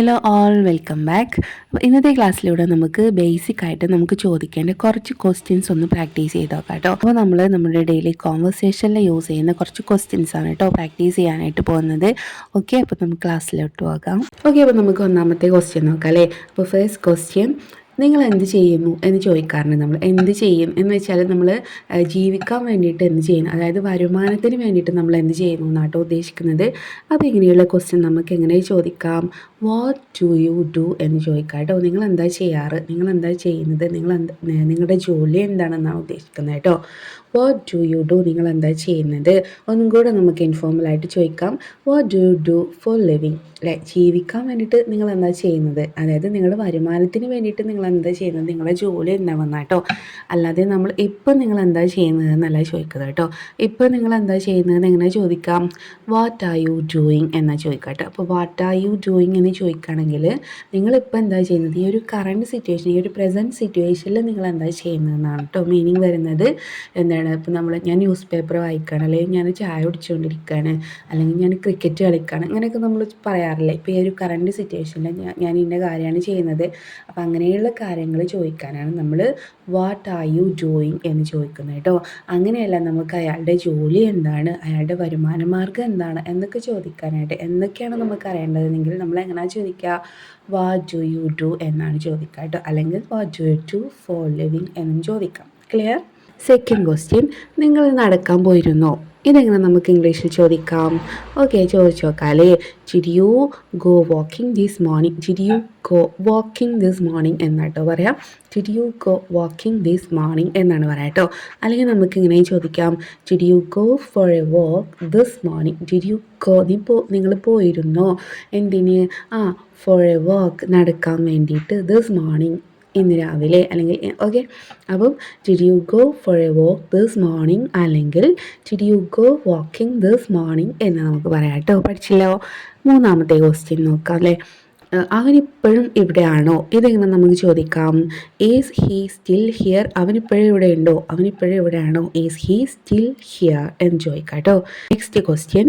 Hello all, welcome back. അപ്പോൾ ഇന്നത്തെ ക്ലാസ്സിലൂടെ നമുക്ക് ബേസിക് ആയിട്ട് നമുക്ക് ചോദിക്കേണ്ട കുറച്ച് ക്വസ്റ്റ്യൻസ് ഒന്ന് പ്രാക്ടീസ് ചെയ്ത് നോക്കാം കേട്ടോ. അപ്പോൾ നമ്മൾ നമ്മുടെ ഡെയിലി കോൺവെർസേഷനിൽ യൂസ് ചെയ്യുന്ന കുറച്ച് ക്വസ്റ്റ്യൻസ് ആണ് കേട്ടോ പ്രാക്ടീസ് ചെയ്യാനായിട്ട് പോകുന്നത്. ഓക്കെ, അപ്പോൾ നമുക്ക് ക്ലാസ്സിലോട്ട് പോകാം. ഓക്കെ, അപ്പോൾ നമുക്ക് ഒന്നാമത്തെ ക്വസ്റ്റ്യൻ നോക്കാം അല്ലേ. അപ്പോൾ ഫസ്റ്റ് ക്വസ്റ്റ്യൻ, നിങ്ങൾ എന്ത് ചെയ്യുന്നു എന്ന് ചോദിക്കാറുണ്ട്. നമ്മൾ എന്ത് ചെയ്യും എന്ന് വെച്ചാൽ നമ്മൾ ജീവിക്കാൻ വേണ്ടിയിട്ട് എന്ത് ചെയ്യുന്നു, അതായത് വരുമാനത്തിന് വേണ്ടിയിട്ട് നമ്മൾ എന്ത് ചെയ്യുന്നു എന്നാട്ടോ ഉദ്ദേശിക്കുന്നത്. അപ്പോൾ ഇങ്ങനെയുള്ള ക്വസ്റ്റ്യൻ നമുക്ക് എങ്ങനെ ചോദിക്കാം? വാട്ട് ഡു യു ഡു എന്ന് ചോദിക്കാം കേട്ടോ. നിങ്ങൾ എന്താ ചെയ്യാറ്, നിങ്ങൾ എന്താ ചെയ്യുന്നത്, നിങ്ങളുടെ ജോലി എന്താണെന്നാണ് ഉദ്ദേശിക്കുന്നത് കേട്ടോ. വാട്ട് ഡു യു ഡു, നിങ്ങൾ എന്താ ചെയ്യുന്നത്. ഒന്നും കൂടെ നമുക്ക് ഇൻഫോർമലായിട്ട് ചോദിക്കാം. What do you do for living, അല്ലേ, ജീവിക്കാൻ വേണ്ടിയിട്ട് നിങ്ങൾ എന്താ ചെയ്യുന്നത്, അതായത് നിങ്ങളുടെ വരുമാനത്തിന് വേണ്ടിയിട്ട് നിങ്ങൾ എന്താ ചെയ്യുന്നത്, നിങ്ങളുടെ ജോലി എന്താണെന്ന് കേട്ടോ. അല്ലാതെ നമ്മൾ ഇപ്പം നിങ്ങൾ എന്താ ചെയ്യുന്നത് എന്നല്ല ചോദിക്കുന്നത് കേട്ടോ. ഇപ്പം നിങ്ങൾ എന്താ ചെയ്യുന്നത് എങ്ങനെ ചോദിക്കാം? വാട്ട് ആർ യു ഡൂയിങ് എന്നാ ചോദിക്കാം കേട്ടോ. അപ്പോൾ വാട്ട് ആർ യു ഡൂയിങ് എന്ന് ചോദിക്കുകയാണെങ്കിൽ നിങ്ങളിപ്പോൾ എന്താ ചെയ്യുന്നത്, ഈ ഒരു കറണ്ട് സിറ്റുവേഷൻ, ഈ ഒരു പ്രസൻറ്റ് സിറ്റുവേഷനിൽ നിങ്ങൾ എന്താ ചെയ്യുന്നതെന്നാണ് കേട്ടോ മീനിങ് വരുന്നത്. എന്താണ്, ഇപ്പോൾ ഞാൻ ന്യൂസ് പേപ്പർ വായിക്കുകയാണ്, അല്ലെങ്കിൽ ഞാൻ ചായ കുടിച്ചുകൊണ്ടിരിക്കുകയാണ്, അല്ലെങ്കിൽ ഞാൻ ക്രിക്കറ്റ് കളിക്കുകയാണ്, അങ്ങനെയൊക്കെ നമ്മൾ പറയാറില്ലേ. ഇപ്പോൾ ഈ ഒരു കറണ്ട് സിറ്റുവേഷനിൽ ഞാൻ ഇന്ന കാര്യമാണ് ചെയ്യുന്നത്. അപ്പോൾ അങ്ങനെയുള്ള കാര്യങ്ങൾ ചോദിക്കാനാണ് നമ്മൾ വാട്ട് ആർ യു ഡൂയിങ് എന്ന് ചോദിക്കുന്നത് കേട്ടോ. അങ്ങനെയല്ല, നമുക്ക് അയാളുടെ ജോലി എന്താണ്, അയാളുടെ വരുമാന മാർഗ്ഗം എന്താണ് എന്നൊക്കെ ചോദിക്കാനായിട്ട്, എന്തൊക്കെയാണ് നമുക്ക് അറിയേണ്ടതെങ്കിൽ നമ്മൾ എങ്ങനെയാണ് ചോദിക്കുക? വാട്ട് ഡു യു ഡു എന്നാണ് ചോദിക്കുക കേട്ടോ. അല്ലെങ്കിൽ what do you do for living എന്നും ചോദിക്കാം. ക്ലിയർ? സെക്കൻഡ് ക്വസ്റ്റ്യൻ, നിങ്ങൾ നടക്കാൻ പോയിരുന്നോ? ഇതെങ്ങനെ നമുക്ക് ഇംഗ്ലീഷിൽ ചോദിക്കാം? ഓക്കെ, ചോദിച്ചു നോക്കാമല്ലേ. Did you go walking this morning, did you go walking this morning എന്നാട്ടോ പറയാം. Did you go walking this morning എന്നാണ് പറയാം കേട്ടോ. അല്ലെങ്കിൽ നമുക്ക് ഇങ്ങനെയും ചോദിക്കാം, did you go for a walk this morning, did you go, നിങ്ങൾ പോയിരുന്നോ എന്തിന്? ഫോർ എ വാക്ക്, നടക്കാൻ വേണ്ടിയിട്ട്, ദിസ് മോർണിംഗ്, ഇന്ന് രാവിലെ, അല്ലെങ്കിൽ ഓക്കെ. അപ്പം did you go for a walk this morning, അല്ലെങ്കിൽ did you go walking this morning എന്ന് നമുക്ക് പറയാം കേട്ടോ. പഠിച്ചല്ലോ. മൂന്നാമത്തെ ക്വസ്റ്റ്യൻ നോക്കാം അല്ലേ. അവനിപ്പോഴും ഇവിടെയാണോ? ഇതെങ്ങനെ നമുക്ക് ചോദിക്കാം? ഈസ് ഹീ സ്റ്റിൽ ഹിയർ, അവനിപ്പോഴും ഇവിടെ ഉണ്ടോ, അവനിപ്പോഴും ഇവിടെയാണോ, ഈസ് ഹീ സ്റ്റിൽ ഹിയർ എന്ന് ചോദിക്കാം കേട്ടോ. നെക്സ്റ്റ് ക്വസ്റ്റ്യൻ,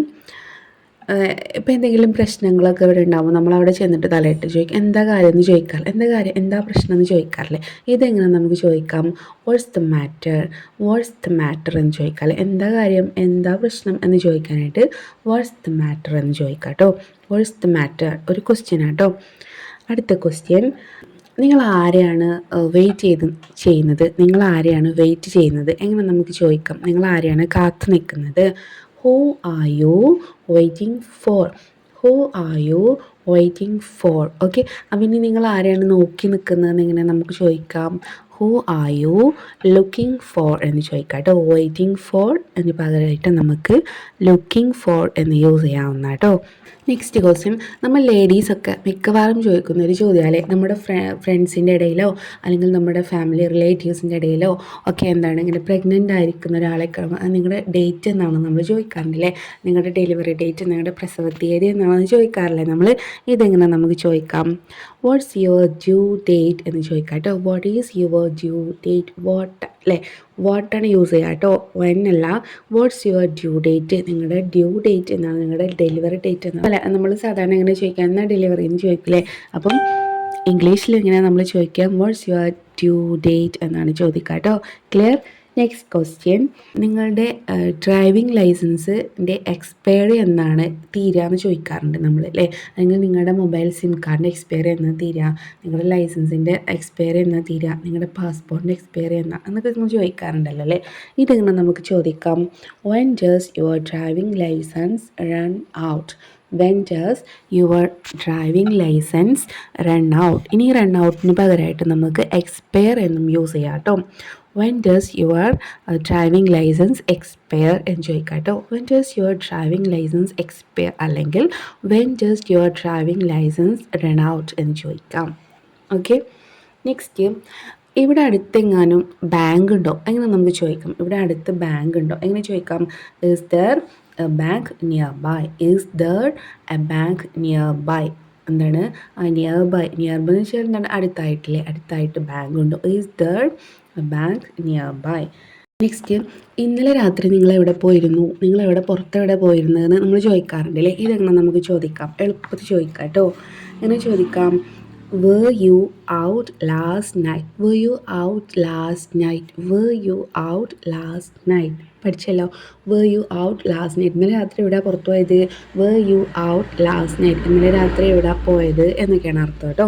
ഇപ്പോൾ എന്തെങ്കിലും പ്രശ്നങ്ങളൊക്കെ ഇവിടെ ഉണ്ടാകുമ്പോൾ നമ്മളവിടെ ചെന്നിട്ട് തലയിട്ട് ചോദിക്കും, എന്താ കാര്യം എന്ന് ചോദിക്കാറില്ല, എന്താ കാര്യം, എന്താ പ്രശ്നം എന്ന് ചോദിക്കാറില്ലേ. ഇതെങ്ങനെ നമുക്ക് ചോദിക്കാം? What's the matter, what's the matter എന്ന് ചോദിക്കാറില്ലേ. എന്താ കാര്യം, എന്താ പ്രശ്നം എന്ന് ചോദിക്കാനായിട്ട് വാട്ട്സ് ദ മാറ്റർ എന്ന് ചോദിക്കാം കേട്ടോ. വാട്ട്സ് ദ മാറ്റർ ഒരു ക്വസ്റ്റ്യൻ ആട്ടോ. അടുത്ത ക്വസ്റ്റ്യൻ, നിങ്ങൾ ആരെയാണ് ചെയ്യുന്നത്, നിങ്ങൾ ആരെയാണ് വെയിറ്റ് ചെയ്യുന്നത്, എങ്ങനെ നമുക്ക് ചോദിക്കാം? നിങ്ങൾ ആരെയാണ് കാത്തു നിൽക്കുന്നത്? Who are you waiting for? Who are you waiting for? Okay, അപ്പം ഇനി നിങ്ങൾ ആരെയാണ് നോക്കി നിൽക്കുന്നതെന്ന് എങ്ങനെ നമുക്ക് ചോദിക്കാം? Who are you looking for എന്ന് ചോദിക്കാം കേട്ടോ. വെയിറ്റിംഗ് ഫോർ എന്ന് പകരമായിട്ട് നമുക്ക് ലുക്കിംഗ് ഫോർ എന്ന് യൂസ് ചെയ്യാവുന്ന കേട്ടോ. നെക്സ്റ്റ് ക്വസ്റ്റ്യൻ, നമ്മൾ ലേഡീസൊക്കെ മിക്കവാറും ചോദിക്കുന്ന ഒരു ചോദ്യമല്ലേ, നമ്മുടെ ഫ്രണ്ട്സിൻ്റെ ഇടയിലോ അല്ലെങ്കിൽ നമ്മുടെ ഫാമിലി റിലേറ്റീവ്സിൻ്റെ ഇടയിലോ ഒക്കെ എന്താണ്, ഇങ്ങനെ പ്രഗ്നൻ്റ് ആയിരിക്കുന്ന ഒരാളെ നിങ്ങളുടെ ഡേറ്റ് എന്നാണ് നമ്മൾ ചോദിക്കാറില്ലേ. നിങ്ങളുടെ ഡെലിവറി ഡേറ്റ്, നിങ്ങളുടെ പ്രസവ തീയതി എന്നാണെന്ന് ചോദിക്കാറില്ലേ നമ്മൾ. ഇതെങ്ങനെ നമുക്ക് ചോദിക്കാം? വാട്ട്സ് യുവർ ഡ്യൂ ഡേറ്റ് എന്ന് ചോദിക്കാം കേട്ടോ. What is your due date, what അല്ലേ, വാട്ടാണ് യൂസ് ചെയ്യുക കേട്ടോ, വെൻ അല്ല. വാട്ട്സ് യുവർ ഡ്യൂ ഡേറ്റ്, നിങ്ങളുടെ ഡ്യൂ ഡേറ്റ് എന്നാണ്, നിങ്ങളുടെ ഡെലിവറി ഡേറ്റ് എന്നാണ്. അല്ല, നമ്മൾ സാധാരണ എങ്ങനെ ചോദിക്കുക, എന്നാൽ ഡെലിവറി എന്ന് ചോദിക്കില്ലേ. അപ്പം ഇംഗ്ലീഷിൽ ഇങ്ങനെ നമ്മൾ ചോദിക്കാം, വാട്ട്സ് യുവർ ഡ്യൂ ഡേറ്റ് എന്നാണ് ചോദിക്കുക കേട്ടോ. ക്ലിയർ? നെക്സ്റ്റ് ക്വസ്റ്റ്യൻ, നിങ്ങളുടെ ഡ്രൈവിംഗ് ലൈസൻസിൻ്റെ എക്സ്പയറി എന്നാണ് തീരാന്ന് ചോദിക്കാറുണ്ട് നമ്മൾ അല്ലേ. അല്ലെങ്കിൽ നിങ്ങളുടെ മൊബൈൽ സിം കാർഡിൻ്റെ എക്സ്പയറി എന്നാ തീരുക, നിങ്ങളുടെ ലൈസൻസിൻ്റെ എക്സ്പയറി എന്നാ തീരുക, നിങ്ങളുടെ പാസ്പോർട്ടിൻ്റെ എക്സ്പയറി എന്നാ എന്നൊക്കെ നമ്മൾ ചോദിക്കാറുണ്ടല്ലോ അല്ലേ. ഇതെങ്ങനെ നമുക്ക് ചോദിക്കാം? When does your driving licence run out, when does your driving licence run out. ഇനി റൺ ഔട്ടിന് പകരമായിട്ട് നമുക്ക് എക്സ്പയർ എന്നും യൂസ് ചെയ്യാം കേട്ടോ. When does your driving licence expire എന്ന് ചോദിക്കാം കേട്ടോ. When does your driving licence expire, അല്ലെങ്കിൽ when does your driving licence run out എന്ന് ചോദിക്കാം. ഓക്കെ. നെക്സ്റ്റ്, ഇവിടെ അടുത്തെങ്ങാനും ബാങ്ക് ഉണ്ടോ, എങ്ങനെ നമുക്ക് ചോദിക്കാം? ഇവിടെ അടുത്ത് ബാങ്ക് ഉണ്ടോ, എങ്ങനെ ചോദിക്കാം? Is there a bank nearby, is there a bank nearby. എന്താണ് നിയർ ബൈ എന്ന് വെച്ചാൽ എന്താണ്, അടുത്തായിട്ടില്ലേ, അടുത്തായിട്ട് ബാങ്ക് ഉണ്ടോ. Is there a bank nearby. Next, ഇന്നലെ രാത്രി നിങ്ങളെവിടെ പോയിരുന്നു, നിങ്ങളെവിടെ പുറത്തെവിടെ പോയിരുന്നതെന്ന് നമ്മൾ ചോദിക്കാറുണ്ടല്ലേ. ഇതെങ്ങനെ നമുക്ക് ചോദിക്കാം? എളുപ്പത്തിൽ ചോദിക്കാം കേട്ടോ. എങ്ങനെ ചോദിക്കാം? Were you out last night? Were you out last night? Were you out last night? പഠിച്ചല്ലോ. Were you out last night? ഇന്നലെ രാത്രി എവിടെ പുറത്തു പോയത്? Were you out last night? ഇന്നലെ രാത്രി എവിടെ പോയത് എന്നൊക്കെയാണ് അർത്ഥം കേട്ടോ.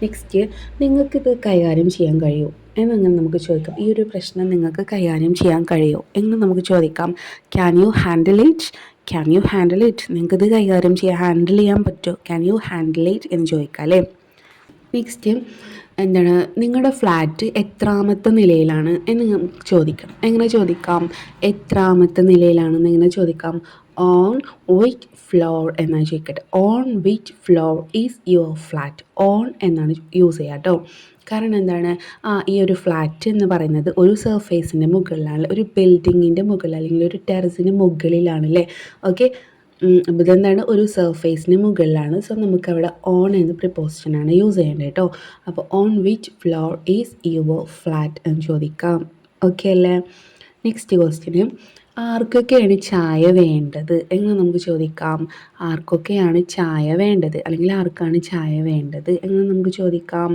നെക്സ്റ്റ്, നിങ്ങൾക്കിത് കൈകാര്യം ചെയ്യാൻ കഴിയുമോ എന്നങ്ങനെ നമുക്ക് ചോദിക്കാം. ഈ ഒരു പ്രശ്നം നിങ്ങൾക്ക് കൈകാര്യം ചെയ്യാൻ കഴിയുമോ എന്ന് നമുക്ക് ചോദിക്കാം. Can you handle it? Can you handle it? നിങ്ങൾക്കിത് കൈകാര്യം ഹാൻഡിൽ ചെയ്യാൻ പറ്റുമോ? ക്യാൻ യു ഹാൻഡിൽ ഇറ്റ് എന്ന് ചോദിക്കാം അല്ലേ. നെക്സ്റ്റ് എന്താണ്, നിങ്ങളുടെ ഫ്ലാറ്റ് എത്രാമത്തെ നിലയിലാണ് എന്ന് നമുക്ക് ചോദിക്കാം. എങ്ങനെ ചോദിക്കാം? എത്രാമത്തെ നിലയിലാണെന്ന് എങ്ങനെ ചോദിക്കാം? ഓൺ വിച്ച് ഫ്ലോർ എന്നാണ് ചോദിക്കട്ടെ. On which floor is your flat? On എന്നാണ് യൂസ് ചെയ്യുക കേട്ടോ. കാരണം എന്താണ്, ഈ ഒരു ഫ്ലാറ്റ് എന്ന് പറയുന്നത് ഒരു സർഫേസിൻ്റെ മുകളിലാണ്, ഒരു ബിൽഡിങ്ങിൻ്റെ മുകളിൽ അല്ലെങ്കിൽ ഒരു ടെറസിൻ്റെ മുകളിലാണല്ലേ. ഓക്കെ, അപ്പോൾ ഇതെന്താണ്, ഒരു സർഫേസിന് മുകളിലാണ്. സോ നമുക്കവിടെ ഓൺ എന്ന പ്രിപ്പോസിഷനാണ് യൂസ് ചെയ്യേണ്ടത് കേട്ടോ. അപ്പോൾ on which floor is your flat എന്ന് ചോദിക്കാം. ഓക്കെ അല്ലേ. നെക്സ്റ്റ് ക്വസ്റ്റ്യന്, ആർക്കൊക്കെയാണ് ചായ വേണ്ടത് എന്ന് നമുക്ക് ചോദിക്കാം. ആർക്കൊക്കെയാണ് ചായ വേണ്ടത് അല്ലെങ്കിൽ ആർക്കാണ് ചായ വേണ്ടത് എന്ന് നമുക്ക് ചോദിക്കാം.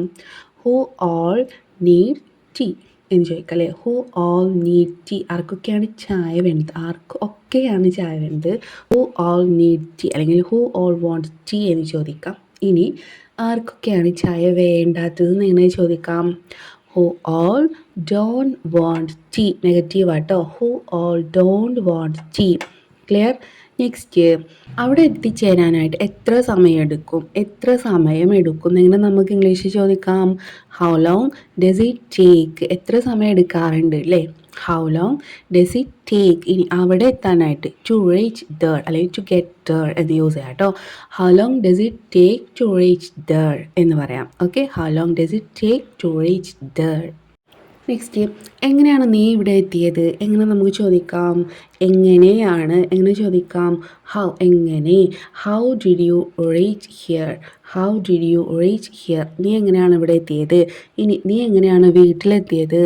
ഹു ഓൾ നീഡ് ടീ എന്ന് ചോദിക്കാം അല്ലേ. Who all need tea? ആർക്കൊക്കെയാണ് ചായ വേണ്ടത്? ആർക്കൊക്കെയാണ് ചായ വേണ്ടത്? ഹു ഓൾ നീഡ് ടീ അല്ലെങ്കിൽ ഹു ഓൾ വാണ്ട് ടീ എന്ന് ചോദിക്കാം. ഇനി ആർക്കൊക്കെയാണ് ചായ വേണ്ടാത്തതെന്ന് എങ്ങനെ ചോദിക്കാം? Who all don't want tea. Negative ആട്ടോ. Who all don't want tea. Clear? Next, അവിടെ എത്തിച്ചേരാനായിട്ട് എത്ര സമയമെടുക്കും? എത്ര സമയമെടുക്കും എന്നിങ്ങനെ നമുക്ക് ഇംഗ്ലീഷിൽ ചോദിക്കാം. How long does it take? എത്ര സമയം എടുക്കാറുണ്ട് അല്ലേ. How long does it take? ഇനി അവിടെ എത്താനായിട്ട് ടു റീച്ച് ദർ അല്ലെങ്കിൽ ടു ഗെറ്റ് ദർ എന്ന് യൂസ് ചെയ്യാം കേട്ടോ. How long does it take to reach there എന്ന് പറയാം. Okay, how long does it take to reach there. Next, എങ്ങനെയാണ് നീ ഇവിടെ എത്തിയത് എങ്ങനെ നമുക്ക് ചോദിക്കാം. എങ്ങനെയാണ് എങ്ങനെ ചോദിക്കാം. ഹൗ എങ്ങനെ. How did you reach here? How did you reach here? നീ എങ്ങനെയാണ് ഇവിടെ എത്തിയത്? ഇനി നീ എങ്ങനെയാണ് വീട്ടിലെത്തിയത്?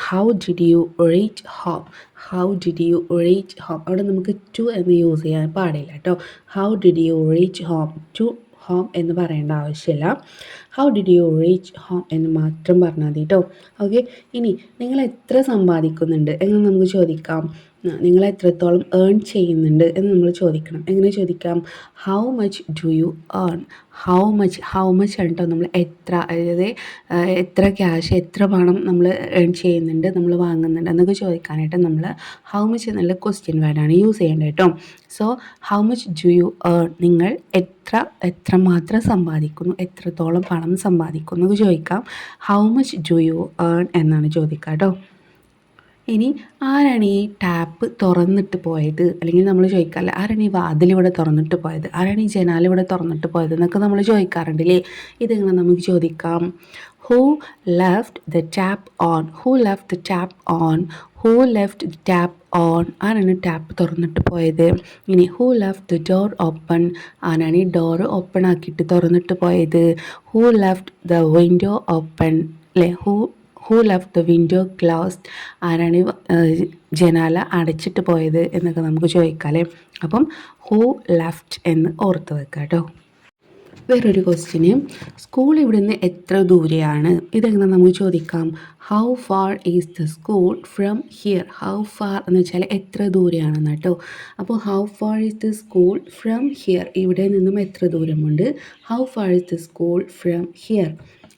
How did you reach home? How did you reach home? അവിടെ നമുക്ക് ടു എന്ന് യൂസ് ചെയ്യാൻ പാടില്ല കേട്ടോ. How did you reach home? To home എന്ന് പറയേണ്ട ആവശ്യമില്ല. How did you reach home എന്ന് മാത്രം പറഞ്ഞാൽ മതി കേട്ടോ. ഓക്കെ, ഇനി നിങ്ങൾ എത്ര സമ്പാദിക്കുന്നുണ്ട് എന്ന് നമുക്ക് ചോദിക്കാം. നിങ്ങൾ എത്രത്തോളം ഏൺ ചെയ്യുന്നുണ്ട് എന്ന് നമ്മൾ ചോദിക്കണം. എങ്ങനെ ചോദിക്കാം? How much do you earn? How much ആണ് കേട്ടോ. നമ്മൾ എത്ര, അതായത് എത്ര ക്യാഷ്, എത്ര പണം നമ്മൾ ഏൺ ചെയ്യുന്നുണ്ട്, നമ്മൾ വാങ്ങുന്നുണ്ട് എന്നൊക്കെ ചോദിക്കാനായിട്ട് നമ്മൾ ഹൗ മച്ച് എന്നുള്ള ക്വസ്റ്റ്യൻ വേർഡാണ് യൂസ് ചെയ്യേണ്ടത് കേട്ടോ. So how much do you earn? നിങ്ങൾ എത്രമാത്രം സമ്പാദിക്കുന്നു, എത്രത്തോളം പണം സമ്പാദിക്കുന്നു എന്നൊക്കെ ചോദിക്കാം. How much do you earn എന്നാണ് ചോദിക്കുക കേട്ടോ. ഇനി ആരാണ് ഈ ടാപ്പ് തുറന്നിട്ട് പോയത് അല്ലെങ്കിൽ നമ്മൾ ചോദിക്കാറില്ല, ആരാണ് ഈ വാതിലിവിടെ തുറന്നിട്ട് പോയത്, ആരാണ് ഈ ജനാലിവിടെ തുറന്നിട്ട് പോയത് എന്നൊക്കെ നമ്മൾ ചോദിക്കാറുണ്ടല്ലേ. ഇതെങ്ങനെ നമുക്ക് ചോദിക്കാം. Who left the tap on? Who left the tap on? Who left the tap on? ആരാണ് ടാപ്പ് തുറന്നിട്ട് പോയത്? ഇനി who left the door open? ആരാണ് ഈ ഡോറ് ഓപ്പൺ ആക്കിയിട്ട് തുറന്നിട്ട് പോയത്? Who left the window open അല്ലേ. Who left the window closed? ആരാണ് ജനാല അടച്ചിട്ട് പോയത് എന്നൊക്കെ നമുക്ക് ചോദിക്കാം അല്ലേ. അപ്പം ഹൂ ലെഫ്റ്റ് എന്ന് ഓർത്ത് വെക്കാം കേട്ടോ. വേറൊരു ക്വസ്റ്റ്യന്, സ്കൂൾ ഇവിടുന്ന് എത്ര ദൂരെയാണ്? ഇതെങ്ങനെ നമുക്ക് ചോദിക്കാം. How far is the school from here? How far എന്ന് വെച്ചാൽ എത്ര ദൂരെയാണെന്ന് കേട്ടോ. അപ്പോൾ how far is the school from here? ഇവിടെ നിന്നും എത്ര ദൂരമുണ്ട്? How far is the school from here?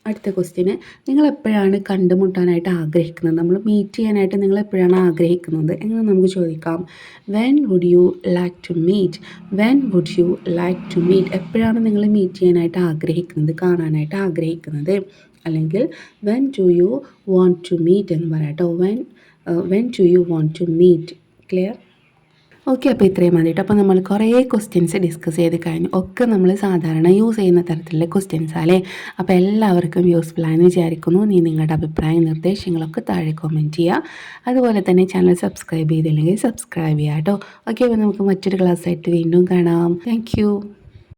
അടുത്ത ക്വസ്റ്റ്യന്, നിങ്ങൾ എപ്പോഴാണ് കണ്ടുമുട്ടാനായിട്ട് ആഗ്രഹിക്കുന്നത്? നമ്മൾ മീറ്റ് ചെയ്യാനായിട്ട് നിങ്ങൾ എപ്പോഴാണ് ആഗ്രഹിക്കുന്നത് എന്ന് നമുക്ക് ചോദിക്കാം. When would you like to meet? When would you like to meet? എപ്പോഴാണ് നിങ്ങൾ മീറ്റ് ചെയ്യാനായിട്ട് ആഗ്രഹിക്കുന്നത്, കാണാനായിട്ട് ആഗ്രഹിക്കുന്നത്? അല്ലെങ്കിൽ when do you want to meet എന്ന് പറയാം കേട്ടോ. When do you want to meet? Clear? Okay, അപ്പോൾ ഇത്രയും മതി കേട്ടോ. അപ്പോൾ നമ്മൾ കുറേ ക്വസ്റ്റ്യൻസ് ഡിസ്കസ് ചെയ്ത് കഴിഞ്ഞു. ഒക്കെ നമ്മൾ സാധാരണ യൂസ് ചെയ്യുന്ന തരത്തിലുള്ള ക്വസ്റ്റ്യൻസ് അല്ലേ. അപ്പോൾ എല്ലാവർക്കും യൂസ്ഫുൾ ആയെന്ന് വിചാരിക്കുന്നു. നിങ്ങളുടെ അഭിപ്രായം നിർദ്ദേശങ്ങളൊക്കെ താഴെ കമൻറ്റ് ചെയ്യുക. അതുപോലെ തന്നെ ചാനൽ സബ്സ്ക്രൈബ് ചെയ്തില്ലെങ്കിൽ സബ്സ്ക്രൈബ് ചെയ്യുക കേട്ടോ. ഓക്കെ, അപ്പോൾ നമുക്ക് മറ്റൊരു ക്ലാസ്സായിട്ട് വീണ്ടും കാണാം. താങ്ക്